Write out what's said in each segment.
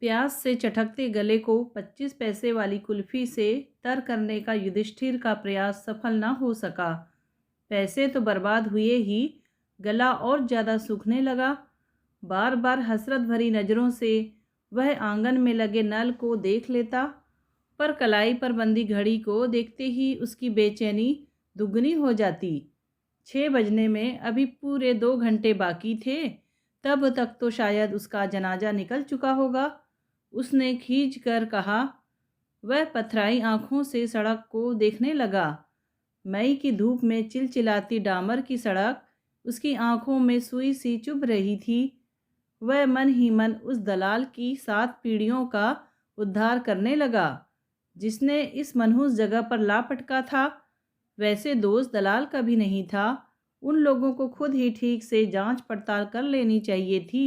प्याज से चटकते गले को 25 पैसे वाली कुल्फी से तर करने का युधिष्ठिर का प्रयास सफल न हो सका। पैसे तो बर्बाद हुए ही, गला और ज़्यादा सूखने लगा। बार बार हसरत भरी नज़रों से वह आंगन में लगे नल को देख लेता, पर कलाई पर बंदी घड़ी को देखते ही उसकी बेचैनी दुगनी हो जाती। 6 बजने में अभी पूरे 2 घंटे बाकी थे। तब तक तो शायद उसका जनाजा निकल चुका होगा। उसने खींच कर कहा। वह पथराई आंखों से सड़क को देखने लगा। मई की धूप में चिलचिलाती डामर की सड़क उसकी आंखों में सुई सी चुभ रही थी। वह मन ही मन उस दलाल की 7 पीढ़ियों का उद्धार करने लगा, जिसने इस मनहूस जगह पर ला पटका था। वैसे दोस्त दलाल का भी नहीं था। उन लोगों को खुद ही ठीक से जांच पड़ताल कर लेनी चाहिए थी,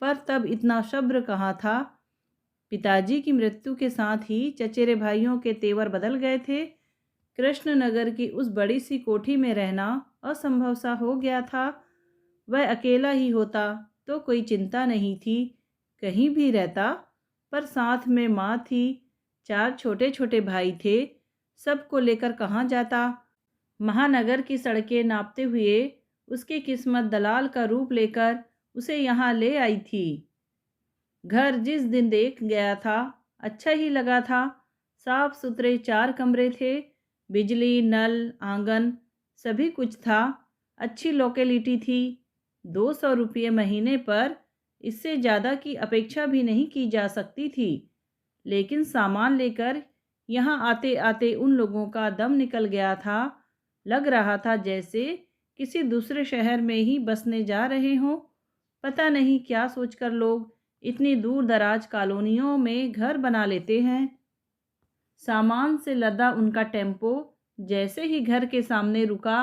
पर तब इतना सब्र कहाँ था। पिताजी की मृत्यु के साथ ही चचेरे भाइयों के तेवर बदल गए थे। कृष्णनगर की उस बड़ी सी कोठी में रहना असंभव सा हो गया था। वह अकेला ही होता तो कोई चिंता नहीं थी, कहीं भी रहता, पर साथ में माँ थी, 4 छोटे छोटे भाई थे। सबको लेकर कहाँ जाता। महानगर की सड़कें नापते हुए उसकी किस्मत दलाल का रूप लेकर उसे यहाँ ले आई थी। घर जिस दिन देख गया था अच्छा ही लगा था। साफ सुथरे 4 कमरे थे, बिजली, नल, आंगन, सभी कुछ था। अच्छी लोकेलिटी थी। 200 रुपये महीने पर इससे ज़्यादा की अपेक्षा भी नहीं की जा सकती थी। लेकिन सामान लेकर यहाँ आते आते उन लोगों का दम निकल गया था। लग रहा था जैसे किसी दूसरे शहर में ही बसने जा रहे हों। पता नहीं क्या सोचकर लोग इतनी दूर दराज कॉलोनियों में घर बना लेते हैं। सामान से लदा उनका टेम्पो जैसे ही घर के सामने रुका,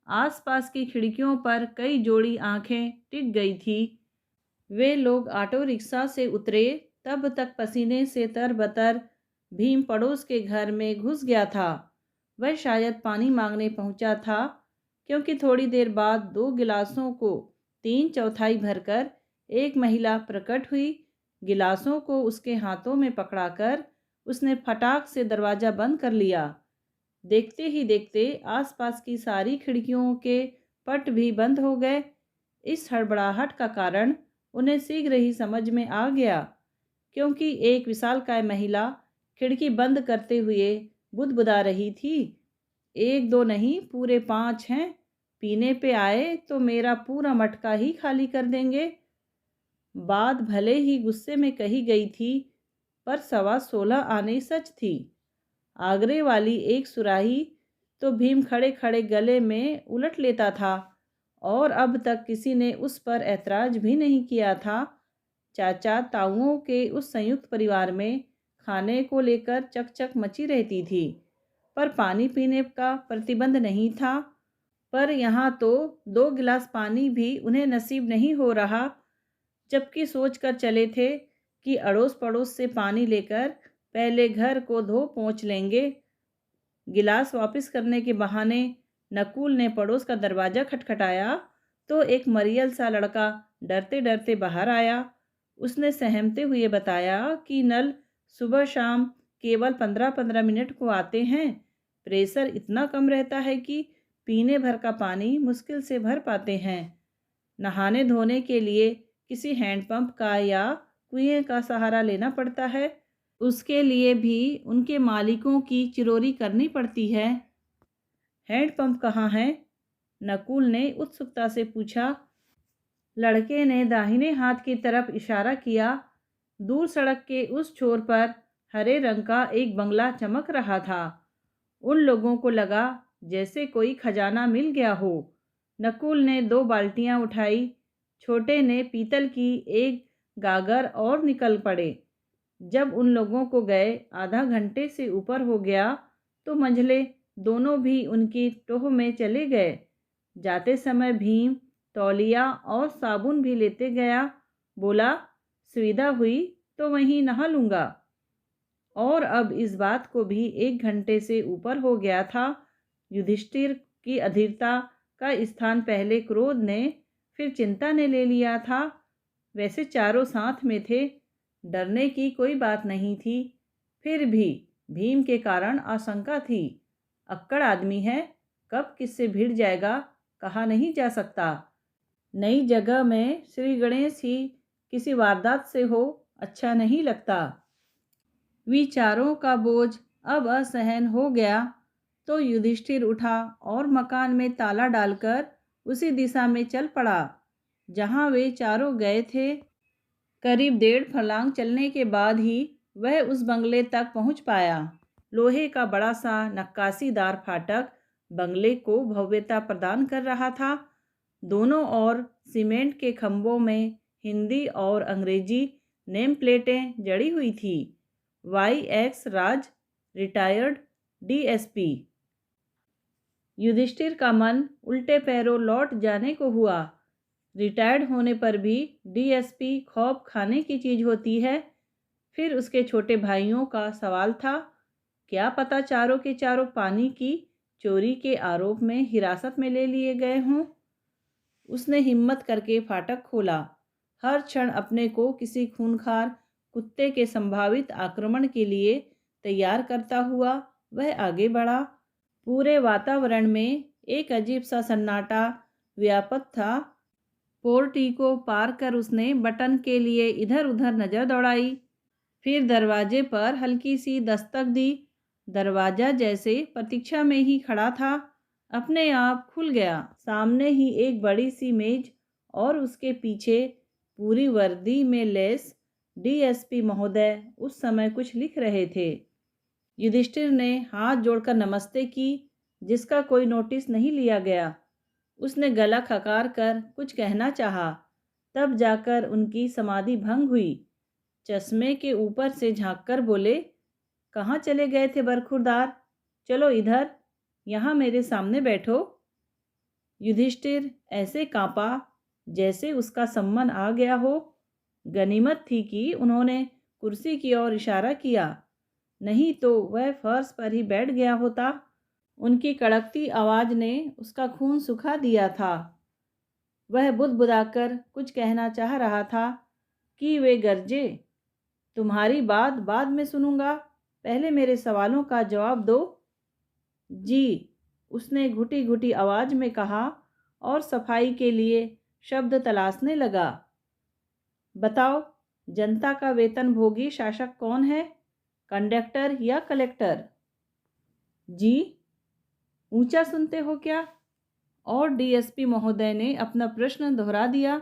आसपास की खिड़कियों पर कई जोड़ी आंखें टिक गई थी। वे लोग ऑटो रिक्शा से उतरे तब तक पसीने से तरबतर भीम पड़ोस के घर में घुस गया था। वह शायद पानी मांगने पहुंचा था, क्योंकि थोड़ी देर बाद 2 गिलासों को 3/4 भरकर एक महिला प्रकट हुई। गिलासों को उसके हाथों में पकड़ाकर उसने फटाक से दरवाज़ा बंद कर लिया। देखते ही देखते आसपास की सारी खिड़कियों के पट भी बंद हो गए। इस हड़बड़ाहट का कारण उन्हें शीघ्र ही समझ में आ गया, क्योंकि एक विशालकाय महिला खिड़की बंद करते हुए बुदबुदा रही थी। 1 2 नहीं, पूरे 5 हैं। पीने पे आए तो मेरा पूरा मटका ही खाली कर देंगे। बात भले ही गुस्से में कही गई थी, पर 16:15 आने सच थी। आगरे वाली एक सुराही तो भीम खड़े खड़े गले में उलट लेता था, और अब तक किसी ने उस पर ऐतराज भी नहीं किया था। चाचा ताऊओं के उस संयुक्त परिवार में खाने को लेकर चकचक मची रहती थी, पर पानी पीने का प्रतिबंध नहीं था। पर यहाँ तो 2 गिलास पानी भी उन्हें नसीब नहीं हो रहा, जबकि सोच कर चले थे कि अड़ोस पड़ोस से पानी लेकर पहले घर को धो पोंछ लेंगे। गिलास वापस करने के बहाने नकुल ने पड़ोस का दरवाज़ा खटखटाया तो एक मरियल सा लड़का डरते डरते बाहर आया। उसने सहमते हुए बताया कि नल सुबह शाम केवल 15-15 मिनट को आते हैं। प्रेशर इतना कम रहता है कि पीने भर का पानी मुश्किल से भर पाते हैं। नहाने धोने के लिए किसी हैंडपंप का या कुएं का सहारा लेना पड़ता है। उसके लिए भी उनके मालिकों की चिरोरी करनी पड़ती है। हैंडपंप कहाँ है? नकुल ने उत्सुकता से पूछा। लड़के ने दाहिने हाथ की तरफ इशारा किया। दूर सड़क के उस छोर पर हरे रंग का एक बंगला चमक रहा था। उन लोगों को लगा जैसे कोई खजाना मिल गया हो। नकुल ने 2 बाल्टियां उठाई। छोटे ने पीतल की एक गागर और निकल पड़े। जब उन लोगों को गए आधा घंटे से ऊपर हो गया तो मंझले दोनों भी उनकी टोह में चले गए। जाते समय भीम तौलिया और साबुन भी लेते गया। बोला, सुविधा हुई तो वहीं नहा लूँगा। और अब इस बात को भी 1 घंटे से ऊपर हो गया था। युधिष्ठिर की अधीरता का स्थान पहले क्रोध ने, फिर चिंता ने ले लिया था। वैसे चारों साथ में थे, डरने की कोई बात नहीं थी, फिर भी भीम के कारण आशंका थी। अक्कड़ आदमी है, कब किससे भिड़ जाएगा कहा नहीं जा सकता। नई जगह में श्री गणेश ही किसी वारदात से हो, अच्छा नहीं लगता। विचारों का बोझ अब असहन हो गया तो युधिष्ठिर उठा और मकान में ताला डालकर उसी दिशा में चल पड़ा जहां वे चारों गए थे। करीब 1.5 फर्लांग चलने के बाद ही वह उस बंगले तक पहुंच पाया। लोहे का बड़ा सा नक्काशीदार फाटक बंगले को भव्यता प्रदान कर रहा था। दोनों ओर सीमेंट के खंभों में हिंदी और अंग्रेजी नेम प्लेटें जड़ी हुई थी। वाई एक्स राज, रिटायर्ड डीएसपी। युधिष्ठिर का मन उल्टे पैरों लौट जाने को हुआ। रिटायर्ड होने पर भी डीएसपी खौफ खाने की चीज़ होती है। फिर उसके छोटे भाइयों का सवाल था, क्या पता चारों के चारों पानी की चोरी के आरोप में हिरासत में ले लिए गए हों। उसने हिम्मत करके फाटक खोला। हर क्षण अपने को किसी खूंखार कुत्ते के संभावित आक्रमण के लिए तैयार करता हुआ वह आगे बढ़ा। पूरे वातावरण में एक अजीब सा सन्नाटा व्याप्त था। पोर्टिको पार कर उसने बटन के लिए इधर उधर नज़र दौड़ाई। फिर दरवाजे पर हल्की सी दस्तक दी। दरवाज़ा जैसे प्रतीक्षा में ही खड़ा था, अपने आप खुल गया। सामने ही एक बड़ी सी मेज और उसके पीछे पूरी वर्दी में लेस डीएसपी महोदय उस समय कुछ लिख रहे थे। युधिष्ठिर ने हाथ जोड़कर नमस्ते की, जिसका कोई नोटिस नहीं लिया गया। उसने गला खकार कर कुछ कहना चाहा, तब जाकर उनकी समाधि भंग हुई। चश्मे के ऊपर से झांककर बोले, कहाँ चले गए थे बरखुरदार? चलो इधर, यहाँ मेरे सामने बैठो। युधिष्ठिर ऐसे कांपा जैसे उसका सम्मन आ गया हो। गनीमत थी कि उन्होंने कुर्सी की ओर इशारा किया, नहीं तो वह फर्श पर ही बैठ गया होता। उनकी कड़कती आवाज़ ने उसका खून सुखा दिया था। वह बुदबुदाकर कुछ कहना चाह रहा था कि वे गरजे, तुम्हारी बात बाद में सुनूंगा, पहले मेरे सवालों का जवाब दो। जी, उसने घुटी घुटी आवाज़ में कहा और सफाई के लिए शब्द तलाशने लगा। बताओ, जनता का वेतनभोगी शासक कौन है, कंडक्टर या कलेक्टर? जी, ऊंचा सुनते हो क्या? और डीएसपी महोदय ने अपना प्रश्न दोहरा दिया।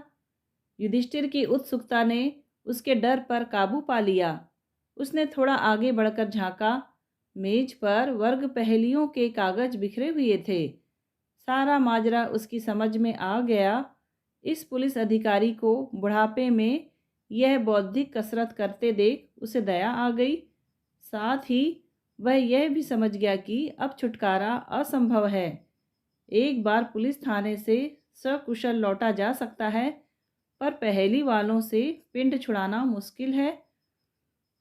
युधिष्ठिर की उत्सुकता ने उसके डर पर काबू पा लिया। उसने थोड़ा आगे बढ़कर झांका। मेज पर वर्ग पहेलियों के कागज बिखरे हुए थे। सारा माजरा उसकी समझ में आ गया। इस पुलिस अधिकारी को बुढ़ापे में यह बौद्धिक कसरत करते देख उसे दया आ गई। साथ ही वह यह भी समझ गया कि अब छुटकारा असंभव है। एक बार पुलिस थाने से सकुशल लौटा जा सकता है, पर पहेली वालों से पिंड छुड़ाना मुश्किल है।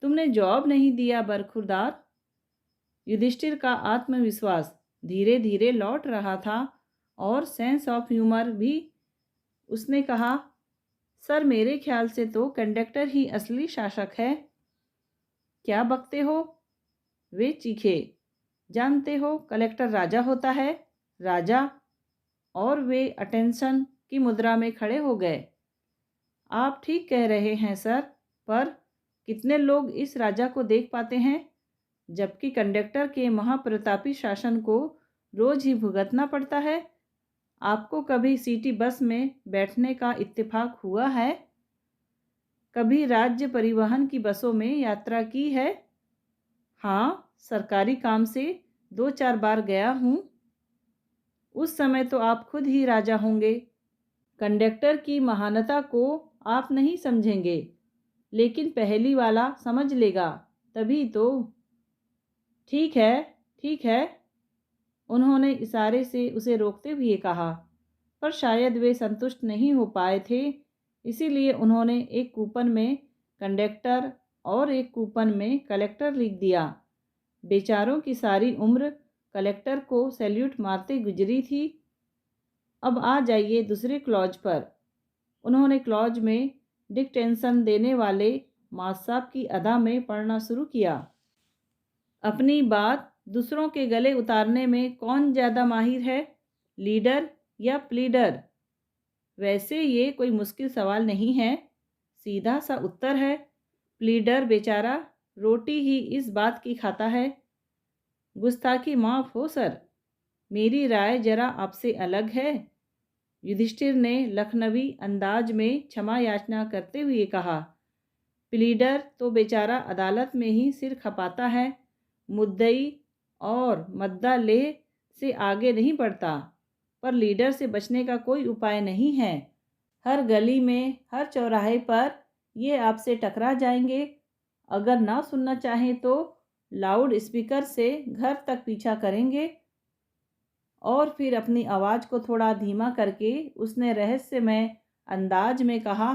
तुमने जवाब नहीं दिया बरखुरदार। युधिष्ठिर का आत्मविश्वास धीरे धीरे लौट रहा था और सेंस ऑफ ह्यूमर भी। उसने कहा, सर मेरे ख्याल से तो कंडक्टर ही असली शासक है। क्या बकते हो? वे चीखे। जानते हो कलेक्टर राजा होता है, राजा। और वे अटेंशन की मुद्रा में खड़े हो गए। आप ठीक कह रहे हैं सर, पर कितने लोग इस राजा को देख पाते हैं, जबकि कंडक्टर के महाप्रतापी शासन को रोज ही भुगतना पड़ता है। आपको कभी सिटी बस में बैठने का इत्तेफाक हुआ है? कभी राज्य परिवहन की बसों में यात्रा की है? हाँ, सरकारी काम से 2-4 बार गया हूँ। उस समय तो आप खुद ही राजा होंगे। कंडक्टर की महानता को आप नहीं समझेंगे, लेकिन पहली वाला समझ लेगा, तभी तो। ठीक है, ठीक है, उन्होंने इशारे से उसे रोकते हुए कहा। पर शायद वे संतुष्ट नहीं हो पाए थे, इसीलिए उन्होंने एक कूपन में कंडक्टर और एक कूपन में कलेक्टर लिख दिया। बेचारों की सारी उम्र कलेक्टर को सैल्यूट मारते गुजरी थी। अब आ जाइए दूसरे क्लॉज पर। उन्होंने क्लॉज में डिक्टेंशन देने वाले मासाब की अदा में पढ़ना शुरू किया। अपनी बात दूसरों के गले उतारने में कौन ज़्यादा माहिर है, लीडर या प्लीडर? वैसे ये कोई मुश्किल सवाल नहीं है, सीधा सा उत्तर है। प्लीडर बेचारा रोटी ही इस बात की खाता है। गुस्ताखी माफ़ हो सर, मेरी राय जरा आपसे अलग है। युधिष्ठिर ने लखनवी अंदाज में क्षमा याचना करते हुए कहा। प्लीडर तो बेचारा अदालत में ही सिर खपाता है, मुद्दई और मद्दा लेह से आगे नहीं बढ़ता। पर लीडर से बचने का कोई उपाय नहीं है। हर गली में, हर चौराहे पर ये आपसे टकरा जाएंगे। अगर ना सुनना चाहें तो लाउड स्पीकर से घर तक पीछा करेंगे। और फिर अपनी आवाज़ को थोड़ा धीमा करके उसने रहस्यमय अंदाज में कहा,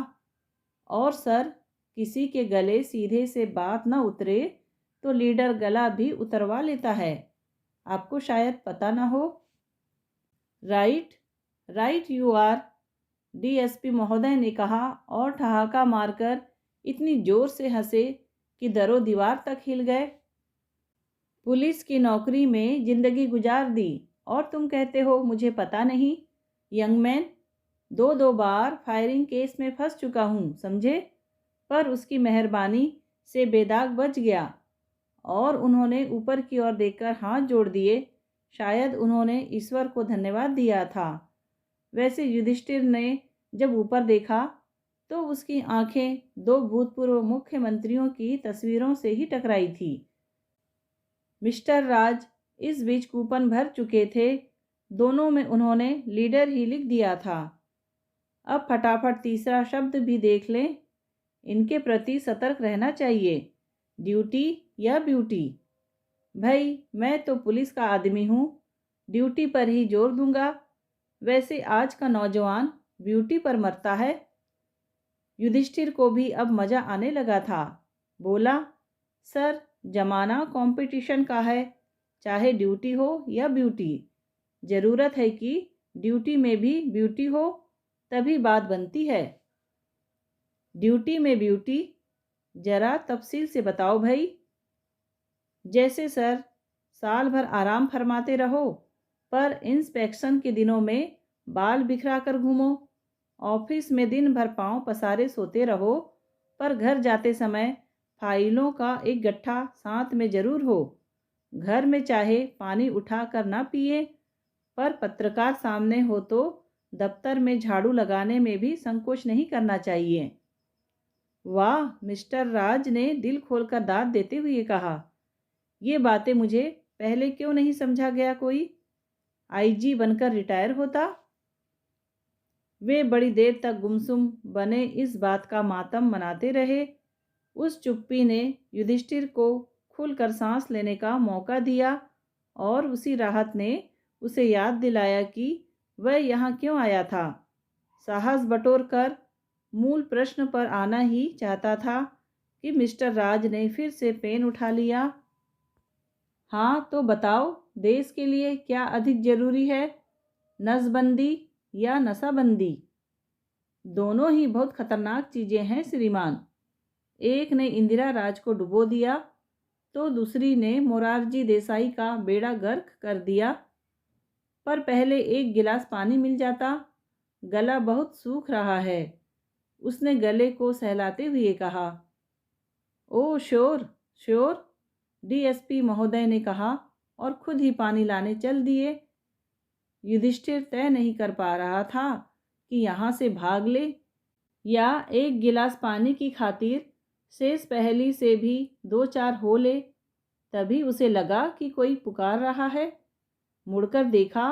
और सर, किसी के गले सीधे से बात ना उतरे तो लीडर गला भी उतरवा लेता है। आपको शायद पता ना हो। Right, right you are, DSP महोदय ने कहा और ठहाका मारकर इतनी जोर से हंसे कि दरो दीवार तक हिल गए। पुलिस की नौकरी में जिंदगी गुजार दी और तुम कहते हो मुझे पता नहीं? यंग मैन, दो बार फायरिंग केस में फंस चुका हूँ, समझे? पर उसकी मेहरबानी से बेदाग बच गया। और उन्होंने ऊपर की ओर देखकर हाथ जोड़ दिए। शायद उन्होंने ईश्वर को धन्यवाद दिया था। वैसे युधिष्ठिर ने जब ऊपर देखा तो उसकी आंखें दो भूतपूर्व मुख्यमंत्रियों की तस्वीरों से ही टकराई थी। मिस्टर राज इस बीच कूपन भर चुके थे। दोनों में उन्होंने लीडर ही लिख दिया था। अब फटाफट तीसरा शब्द भी देख लें। इनके प्रति सतर्क रहना चाहिए। ड्यूटी या ब्यूटी? भाई, मैं तो पुलिस का आदमी हूँ, ड्यूटी पर ही जोर दूंगा। वैसे आज का नौजवान ब्यूटी पर मरता है। युधिष्ठिर को भी अब मज़ा आने लगा था। बोला, सर, जमाना कंपटीशन का है, चाहे ड्यूटी हो या ब्यूटी। ज़रूरत है कि ड्यूटी में भी ब्यूटी हो, तभी बात बनती है। ड्यूटी में ब्यूटी? ज़रा तफसील से बताओ भाई। जैसे सर, साल भर आराम फरमाते रहो, पर इंस्पेक्शन के दिनों में बाल बिखरा कर घूमो। ऑफिस में दिन भर पाँव पसारे सोते रहो, पर घर जाते समय फाइलों का एक गट्ठा साथ में ज़रूर हो। घर में चाहे पानी उठा कर ना पिए, पर पत्रकार सामने हो तो दफ्तर में झाड़ू लगाने में भी संकोच नहीं करना चाहिए। वाह, मिस्टर राज ने दिल खोलकर दाद देते हुए कहा। ये बातें मुझे पहले क्यों नहीं समझा गया कोई? आईजी बनकर रिटायर होता। वे बड़ी देर तक गुमसुम बने इस बात का मातम मनाते रहे। उस चुप्पी ने युधिष्ठिर को खुलकर सांस लेने का मौका दिया और उसी राहत ने उसे याद दिलाया कि वह यहाँ क्यों आया था। साहस बटोर कर मूल प्रश्न पर आना ही चाहता था कि मिस्टर राज ने फिर से पेन उठा लिया। हाँ तो बताओ, देश के लिए क्या अधिक जरूरी है, नसबंदी या नशाबंदी? दोनों ही बहुत खतरनाक चीज़ें हैं श्रीमान। एक ने इंदिरा राज को डुबो दिया तो दूसरी ने मोरारजी देसाई का बेड़ा गर्क कर दिया। पर पहले एक गिलास पानी मिल जाता, गला बहुत सूख रहा है, उसने गले को सहलाते हुए कहा। ओ श्योर श्योर, डीएसपी महोदय ने कहा और खुद ही पानी लाने चल दिए। युधिष्ठिर तय नहीं कर पा रहा था कि यहाँ से भाग ले या एक गिलास पानी की खातिर शेष पहली से भी दो चार हो ले। तभी उसे लगा कि कोई पुकार रहा है। मुड़कर देखा,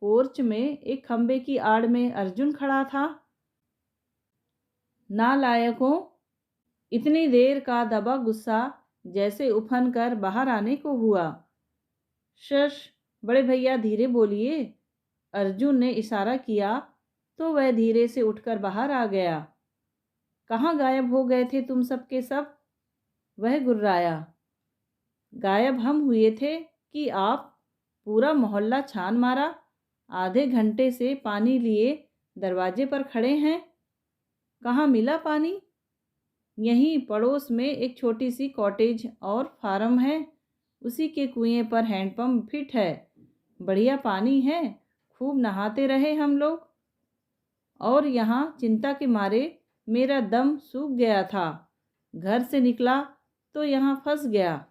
पोर्च में एक खंबे की आड़ में अर्जुन खड़ा था। नालायकों, इतनी देर का दबा गुस्सा जैसे उफन कर बाहर आने को हुआ। शश, बड़े भैया धीरे बोलिए। अर्जुन ने इशारा किया तो वह धीरे से उठकर बाहर आ गया। कहाँ गायब हो गए थे तुम सब के सब? वह गुर्राया। गायब हम हुए थे कि आप? पूरा मोहल्ला छान मारा, आधे घंटे से पानी लिए दरवाजे पर खड़े हैं। कहाँ मिला पानी? यहीं पड़ोस में एक छोटी सी कॉटेज और फार्म है। उसी के कुएं पर हैंडपंप फिट है। बढ़िया पानी है, खूब नहाते रहे हम लोग। और यहाँ चिंता के मारे मेरा दम सूख गया था। घर से निकला तो यहाँ फंस गया।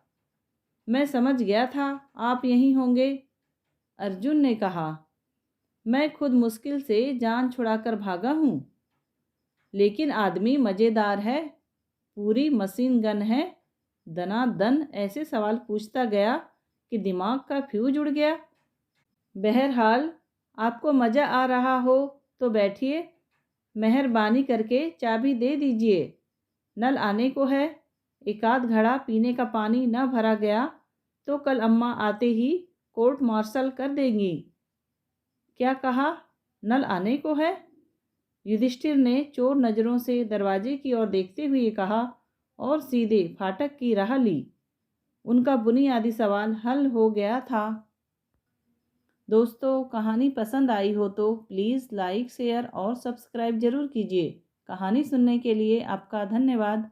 मैं समझ गया था आप यहीं होंगे। अर्जुन ने कहा, मैं खुद मुश्किल से जान छुड़ाकर भागा हूँ। लेकिन आदमी मज़ेदार है, पूरी मशीन गन है। दनादन ऐसे सवाल पूछता गया कि दिमाग का फ्यूज उड़ गया। बहरहाल आपको मज़ा आ रहा हो तो बैठिए, मेहरबानी करके चाबी दे दीजिए। नल आने को है। एक आध घड़ा पीने का पानी न भरा गया तो कल अम्मा आते ही कोर्ट मार्शल कर देंगी। क्या कहा? नल आने को है? युधिष्ठिर ने चोर नज़रों से दरवाजे की ओर देखते हुए कहा और सीधे फाटक की राह ली। उनका बुनियादी सवाल हल हो गया था। दोस्तों, कहानी पसंद आई हो तो प्लीज़ लाइक, शेयर और सब्सक्राइब ज़रूर कीजिए। कहानी सुनने के लिए आपका धन्यवाद।